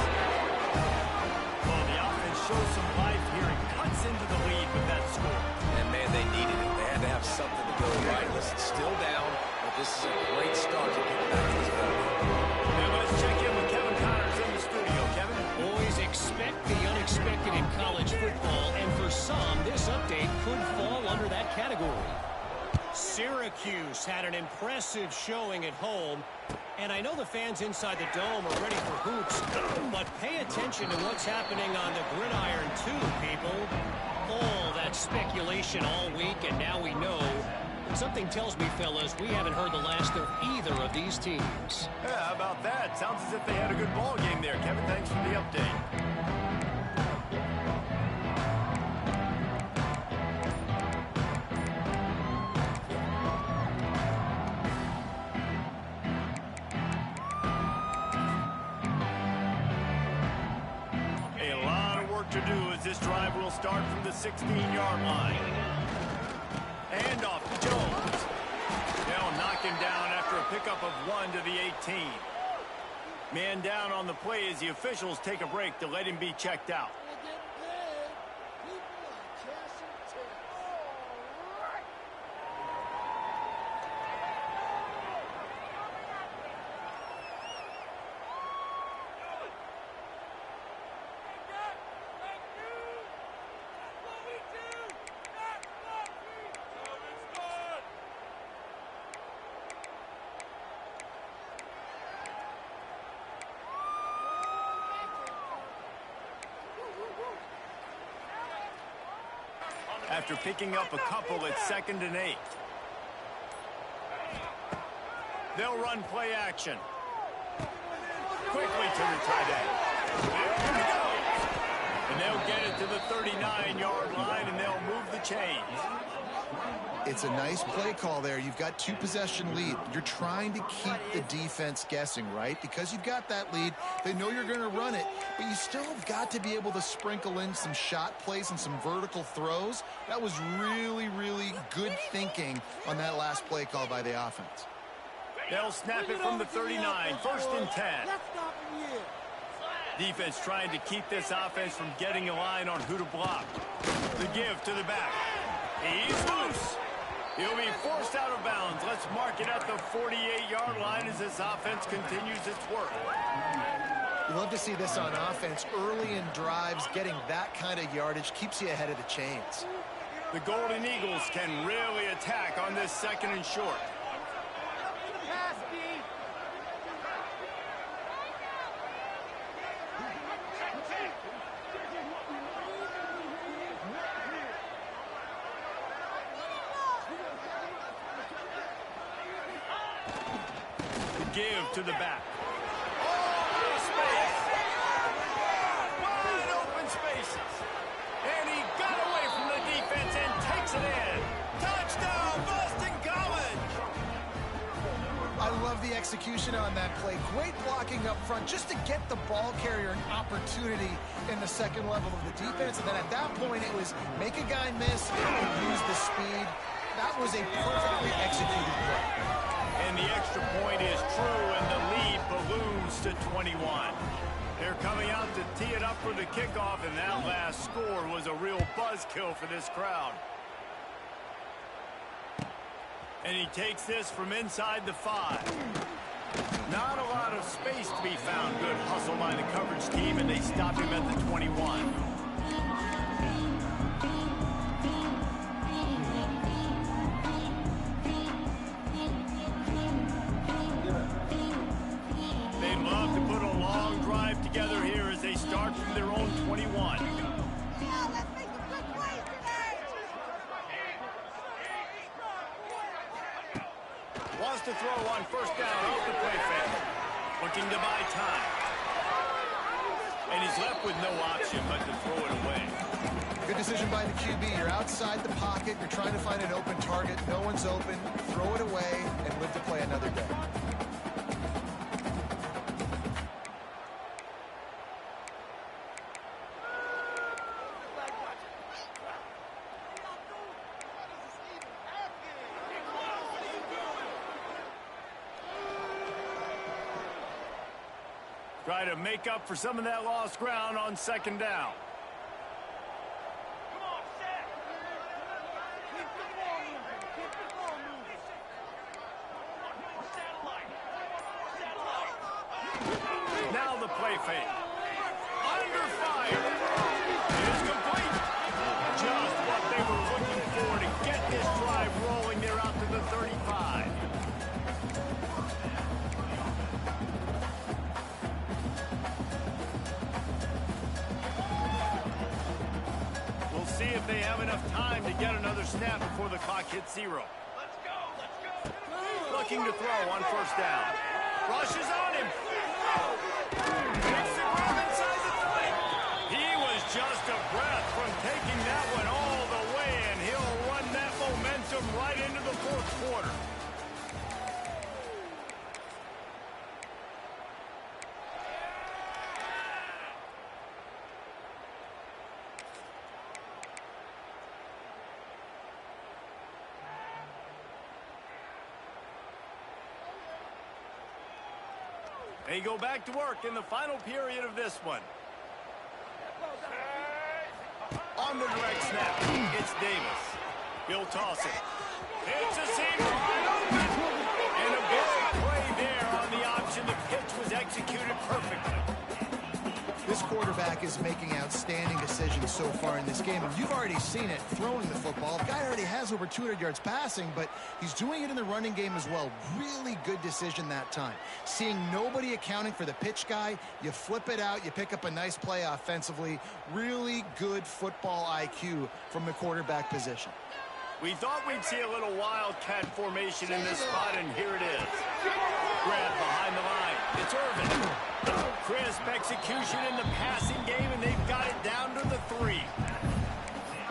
Well, the offense shows some life here and cuts into the lead with that score. And, man, they needed it. They had to have something to go right. Listen, still down, but this is a great start to get back to this game. Now let's check in with Kevin Connors in the studio. Kevin? Always expect the unexpected in college football, and for some, this update could fall under that category. Syracuse had an impressive showing at home, and I know the fans inside the dome are ready for hoops, but pay attention to what's happening on the gridiron too, people. All that speculation all week, and now we know. Something tells me, fellas, we haven't heard the last of either of these teams. Yeah, how about that? Sounds as if they had a good ball game there. Kevin, thanks for the update. A lot of work to do as this drive will start from the 16-yard line. And off to Jones. They'll knock him down after a pickup of 1 to the 18. Man down on the play as the officials take a break to let him be checked out. After picking up a couple at 2nd and 8. They'll run play action. Quickly to the tight end. There he goes. And they'll get it it to the 39-yard line, and they'll move the chains. It's a nice play call there. You've got 2-possession lead. You're trying to keep the defense guessing, right? Because you've got that lead, they know you're going to run it, but you still have got to be able to sprinkle in some shot plays and some vertical throws. That was really, really good thinking on that last play call by the offense. They'll snap it from the 39, first and 10. Defense trying to keep this offense from getting a line on who to block. The give to the back. He's loose. He'll be forced out of bounds. Let's mark it at the 48-yard line as this offense continues its work. You love to see this on offense. Early in drives, getting that kind of yardage keeps you ahead of the chains. The Golden Eagles can really attack on this second and short. Give to the back. Oh, space. Wide open spaces. And he got away from the defense and takes it in. Touchdown, Boston College. I love the execution on that play. Great blocking up front just to get the ball carrier an opportunity in the second level of the defense. And then at that point, it was make a guy miss and use the speed. That was a perfectly executed play. And the extra point is true, and the lead balloons to 21. They're coming out to tee it up for the kickoff, and that last score was a real buzzkill for this crowd. And he takes this from inside the 5. Not a lot of space to be found. Good hustle by the coverage team, and they stop him at the 21. Together here as they start from their own 21. Let's make some good plays today. Wants to throw on first down off the play fake. Looking to buy time. And he's left with no option but to throw it away. Good decision by the QB. You're outside the pocket. You're trying to find an open target. No one's open. Throw it away and live to play another day. Try to make up for some of that lost ground on second down. Now the play fake. Under fire. It is complete. Just what they were looking for to get this drive rolling. They're out to the 35. See if they have enough time to get another snap before the clock hits 0. Let's go. Looking to throw on first down. Rushes on him. Makes the grab inside the 3. He was just a breath from taking that one all the way, and he'll run that momentum right into the fourth quarter. They go back to work in the final period of this one. On the direct snap, it's Davis. He'll toss it. It's a seam wide open. And a big play there on the option. The pitch was executed perfectly. This quarterback is making outstanding decisions so far in this game, and you've already seen it throwing the football. The guy already has over 200 yards passing, but he's doing it in the running game as well. Really good decision that time. Seeing nobody accounting for the pitch guy, you flip it out, you pick up a nice play offensively. Really good football IQ from the quarterback position. We thought we'd see a little wildcat formation in this spot, and here it is. Grab behind the line. It's Irvin. crisp execution in the passing game, and they've got it down to the 3.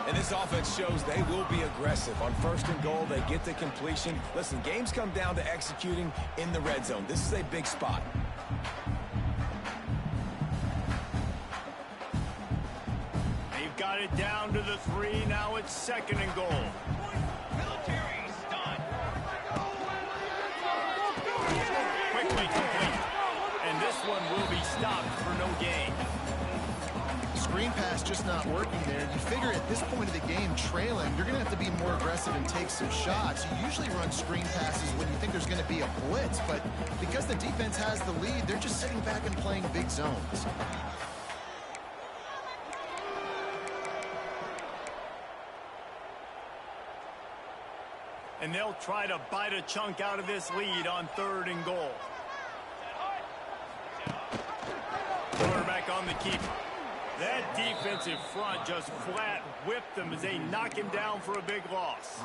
And this offense shows they will be aggressive. On 1st and goal, they get the completion. Listen, games come down to executing in the red zone. This is a big spot. They've got it down to the 3. Now it's 2nd and goal. Quickly complete. And this one will be stopped for no gain. Screen pass just not working there. You figure at this point of the game, trailing, you're going to have to be more aggressive and take some shots. You usually run screen passes when you think there's going to be a blitz, but because the defense has the lead, they're just sitting back and playing big zones. And they'll try to bite a chunk out of this lead on 3rd and goal. Quarterback on the keeper. That defensive front just flat whipped them as they knock him down for a big loss.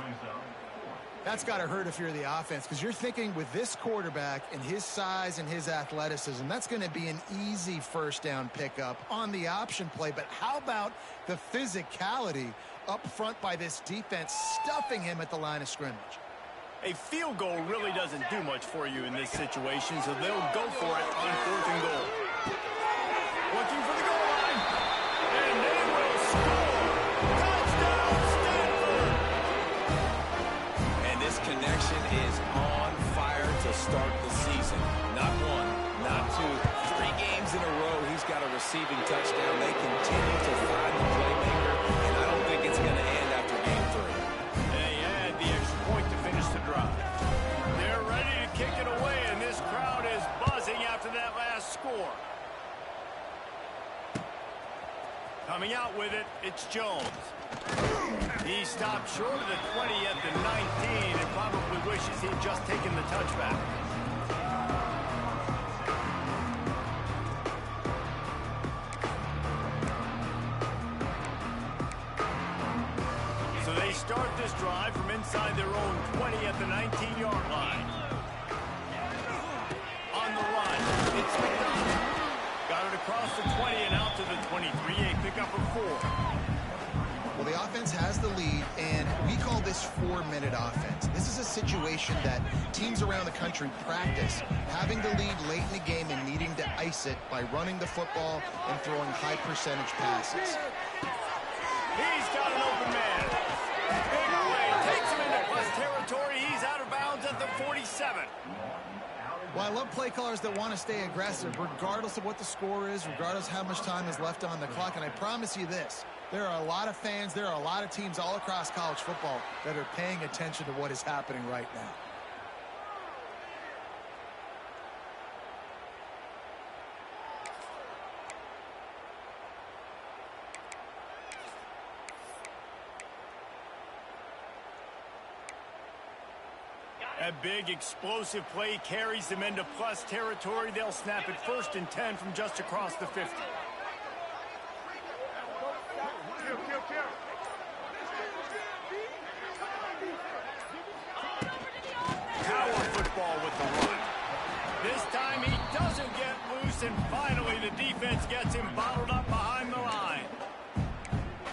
That's got to hurt if you're the offense, because you're thinking with this quarterback and his size and his athleticism, that's going to be an easy 1st down pickup on the option play. But how about the physicality up front by this defense, stuffing him at the line of scrimmage? A field goal really doesn't do much for you in this situation, so they'll go for it on 4th and goal. Looking for the goal line, and they will score. Touchdown, Stanford! And this connection is on fire to start the season. Not 1, not 2, 3 games in a row he's got a receiving touchdown. They continue to find the playmaker, and I don't think it's going to end after game 3. They had the extra point to finish the drive. They're ready to kick it away, and this crowd is buzzing after that last score. Coming out with it, it's Jones. He stopped short of the 20 at the 19 and probably wishes he'd just taken the touchback. So they start this drive from inside their own 20 at the 19-yard line. On the run, it's McDonald. Got it across the 20 and out to the 23, a pickup of 4. Well, the offense has the lead, and we call this 4-minute offense. This is a situation that teams around the country practice, having the lead late in the game and needing to ice it by running the football and throwing high-percentage passes. He's got an open man. Big play, takes him into plus territory. He's out of bounds at the 47. Well, I love play callers that want to stay aggressive, regardless of what the score is, regardless of how much time is left on the clock. And I promise you this, there are a lot of fans, there are a lot of teams all across college football that are paying attention to what is happening right now. A big explosive play carries them into plus territory. They'll snap it 1st and 10 from just across the 50. Power football with the run. This time he doesn't get loose, and finally the defense gets him bottled up behind the line.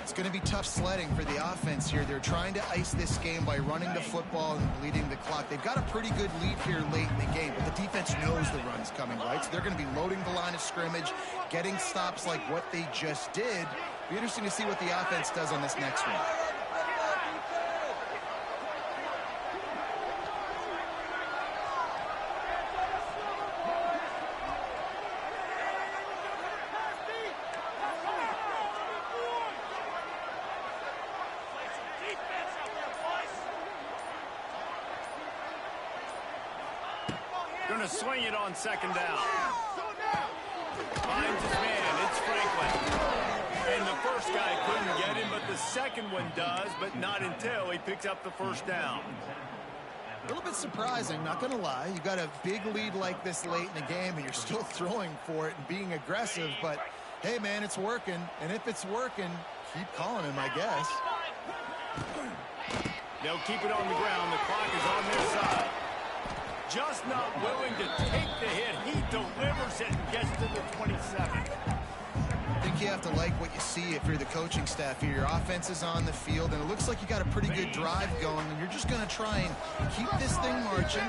It's going to be tough sledding for the offense here. They're trying to ice this game by running the football and bleeding the clock. They've got a pretty good lead here late in the game, but the defense knows the run's coming, right? So they're going to be loading the line of scrimmage, getting stops like what they just did. Be interesting to see what the offense does on this next one. Going to swing it on 2nd down. Finds his man. It's Franklin. And the first guy couldn't get him, but the second one does, but not until he picks up the 1st down. A little bit surprising, not going to lie. You got a big lead like this late in the game, and you're still throwing for it and being aggressive. But, hey, man, it's working. And if it's working, keep calling him, I guess. They'll keep it on the ground. The clock is on their side. just not willing to take the hit. He delivers it and gets to the 27. I think you have to like what you see if you're the coaching staff here. Your offense is on the field, and it looks like you got a pretty good drive going, and you're just going to try and keep this thing marching,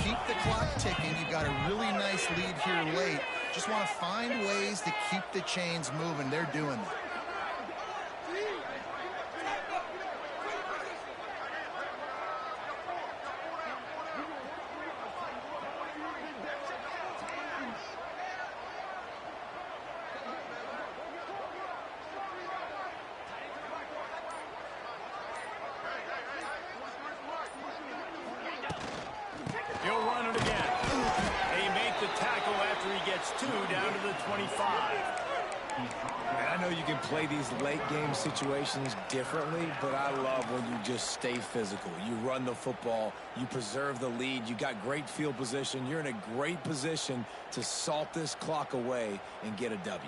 keep the clock ticking. You've got a really nice lead here late. Just want to find ways to keep the chains moving. They're doing that. He'll run it again. They make the tackle after he gets 2 down to the 25. Man, I know you can play these late game situations differently, but I love when you just stay physical. You run the football, you preserve the lead, you got great field position. You're in a great position to salt this clock away and get a W.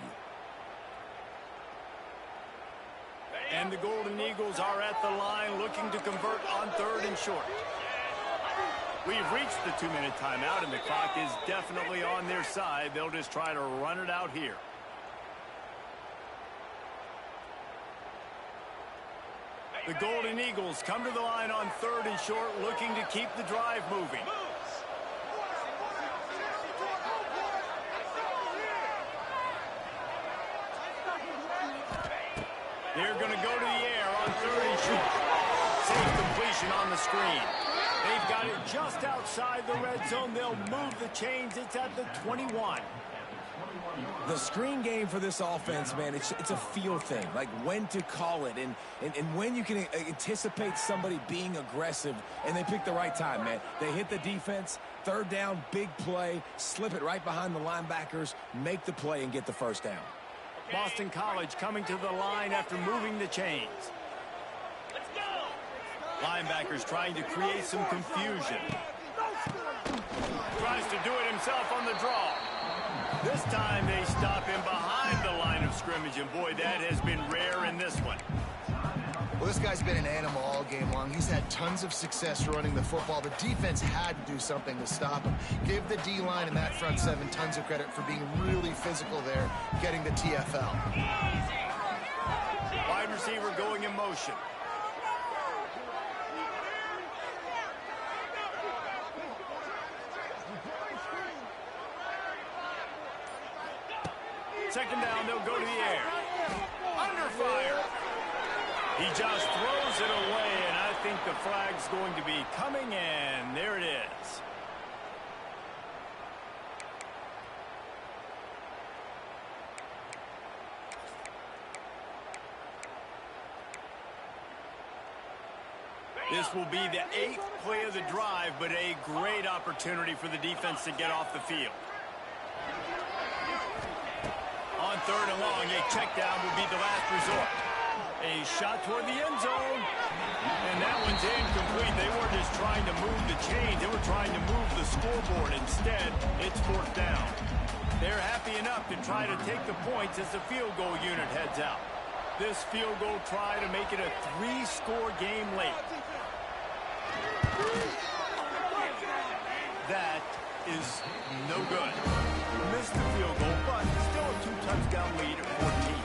And the Golden Eagles are at the line looking to convert on 3rd and short. We've reached the 2-minute timeout, and the clock is definitely on their side. They'll just try to run it out here. The Golden Eagles come to the line on 3rd and short, looking to keep the drive moving. They're going to go to the air on 3rd and short. Safe completion on the screen. They've got it just outside the red zone. They'll move the chains. It's at the 21. The screen game for this offense, man, it's a feel thing, like when to call it and when you can anticipate somebody being aggressive, and they pick the right time, man. They hit the defense, 3rd down, big play, slip it right behind the linebackers, make the play, and get the 1st down. Boston College coming to the line after moving the chains. Linebackers trying to create some confusion. Tries to do it himself on the draw. This time they stop him behind the line of scrimmage, and boy, that has been rare in this one. Well, this guy's been an animal all game long. He's had tons of success running the football. The defense had to do something to stop him. Give the D-line and that front 7 tons of credit for being really physical there, getting the TFL. Wide receiver going in motion. Second down, they'll go to the air. Under fire. He just throws it away, and I think the flag's going to be coming, and there it is. This will be the 8th play of the drive, but a great opportunity for the defense to get off the field. On 3rd and long, a check down will be the last resort. A shot toward the end zone. And that one's incomplete. They weren't just trying to move the chains. They were trying to move the scoreboard. Instead, it's 4th down. They're happy enough to try to take the points as the field goal unit heads out. This field goal try to make it a 3-score game late. That is no good. Missed the field goal, but still a 2-touchdown lead at 14.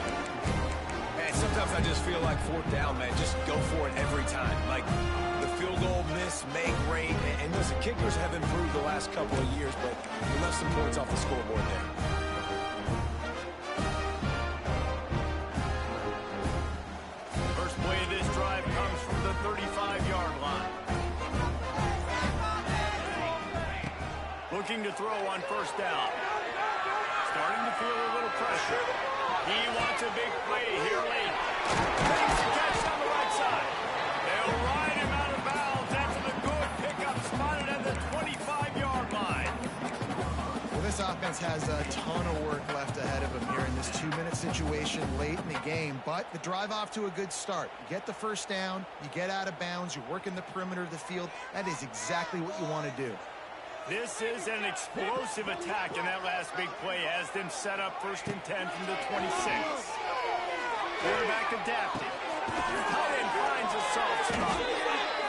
Man, sometimes I just feel like 4th down, man. Just go for it every time. Like the field goal miss, make great. And listen, kickers have improved the last couple of years, but we left some points off the scoreboard there. First play of this drive comes from the 35-yard line. Looking to throw on 1st down. Starting to feel a little pressure. He wants a big play here late. Makes the catch on the right side. They'll ride him out of bounds after the good pickup spotted at the 25-yard line. Well, this offense has a ton of work left ahead of them here in this 2-minute situation late in the game, but the drive off to a good start. You get the 1st down, you get out of bounds, you work in the perimeter of the field. That is exactly what you want to do. This is an explosive attack, and that last big play has them set up 1st and 10 from the 26. Quarterback adapting. Tight end finds a soft spot.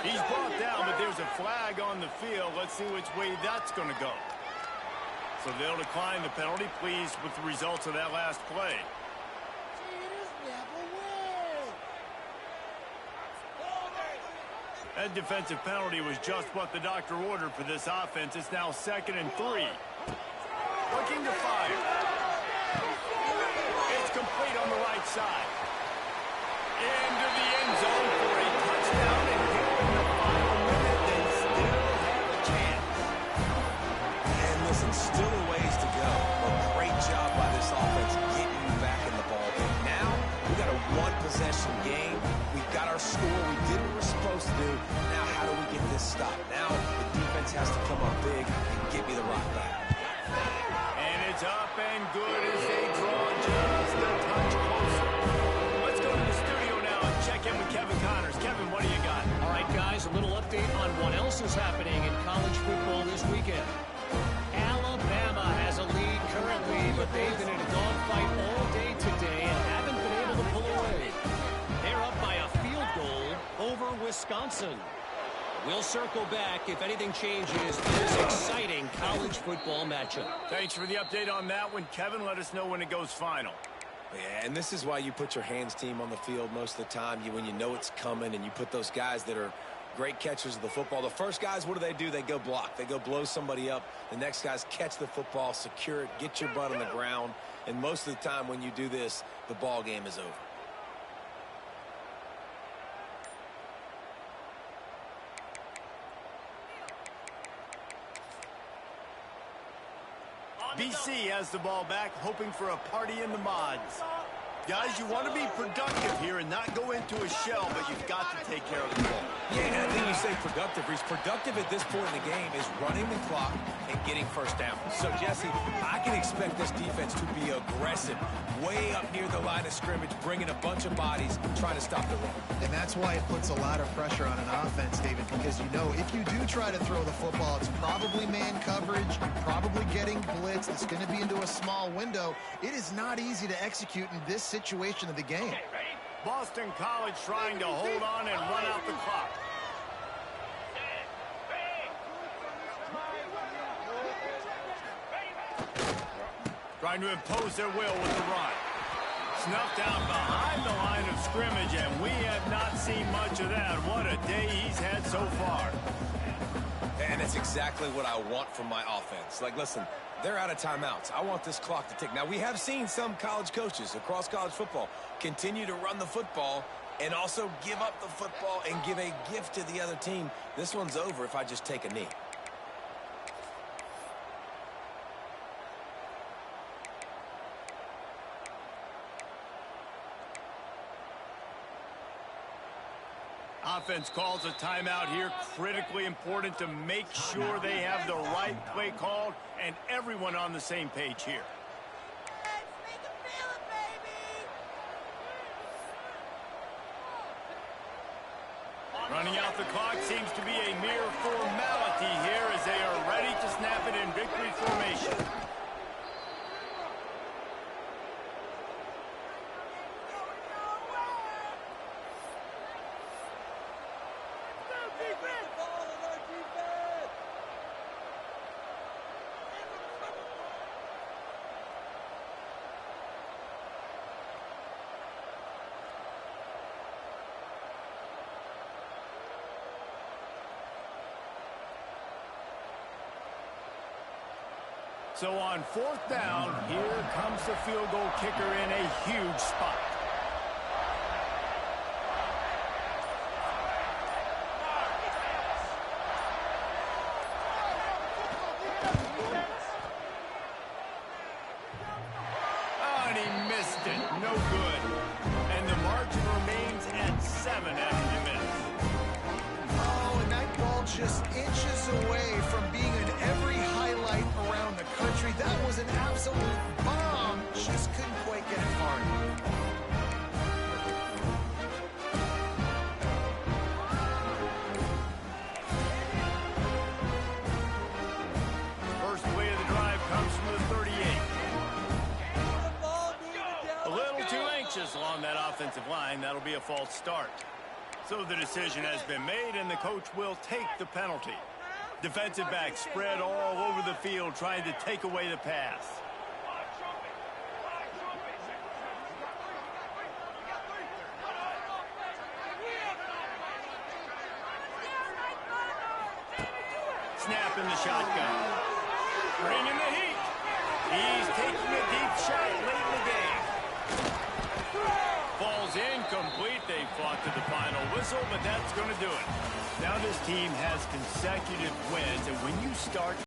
He's brought down, but there's a flag on the field. Let's see which way that's going to go. So they'll decline the penalty, pleased with the results of that last play. That defensive penalty was just what the doctor ordered for this offense. It's now 2nd and 3. Looking to fire. It's complete on the right side. Into the end zone for a touchdown, and here in the final minute, they still have a chance. And listen, still a ways to go, but great job by this offense getting you back in the ball game. Now, we got a one-possession game. We got our score. We did what we're supposed to do. Now, how do we get this stopped? Now, the defense has to come up big and get me the rock back. And it's up and good as they draw just a touch closer. Let's go to the studio now and check in with Kevin Connors. Kevin, what do you got? All right, guys, a little update on what else is happening in college football this weekend. Alabama has a lead currently, but they've been in a dogfight all day today and haven't been able to pull away. They're up by a field goal over Wisconsin. We'll circle back if anything changes in this exciting college football matchup. Thanks for the update on that one, Kevin. Let us know when it goes final. Yeah, and this is why you put your hands team on the field most of the time. When you know it's coming, and you put those guys that are great catchers of the football. The first guys, what do? They go block. They go blow somebody up. The next guys catch the football, secure it, get your butt on the ground. And most of the time when you do this, the ball game is over. BC has the ball back, hoping for a party in the mods. Guys, you want to be productive here and not go into a shell, but you've got to take care of the ball. Yeah, and I think you say productive, Reese. Productive at this point in the game is running the clock and getting first down. So, Jesse, I can expect this defense to be aggressive, way up near the line of scrimmage, bringing a bunch of bodies, trying to stop the run. And that's why it puts a lot of pressure on an offense, David, because you know if you do try to throw the football, it's probably man coverage, probably getting blitz. It's going to be into a small window. It is not easy to execute in this situation of the game. Boston College trying to hold on and run out the clock. Trying to impose their will with the run. Snuffed out behind the line of scrimmage, and we have not seen much of that. What a day he's had so far. And it's exactly what I want from my offense. Like, listen, they're out of timeouts. I want this clock to tick. Now, we have seen some college coaches across college football continue to run the football and also give up the football and give a gift to the other team. This one's over if I just take a knee. Offense calls a timeout here. Critically important to make sure they have the right play called and everyone on the same page here. Let's make them feel it, baby. Running out the clock seems to be a mere formality here as they are ready to snap it in victory formation. So on 4th down, here comes the field goal kicker in a huge spot. Oh, and he missed it. No good. And the margin remains at 7 after 2 minutes. Oh, and that ball just inches away from being in every highlight around the country. That was an absolute bomb. Just couldn't quite get it far enough. First play of the drive comes from the 38. A little too anxious along that offensive line. That'll be a false start. So the decision has been made, and the coach will take the penalty. Defensive back spread all over the field trying to take away the pass. Snap in the shotgun. Bring in the heat. He's taking a deep shot late in the game. Falls incomplete. They fought to the final whistle, but that's going to do it. Now this team has consecutive wins, and when you start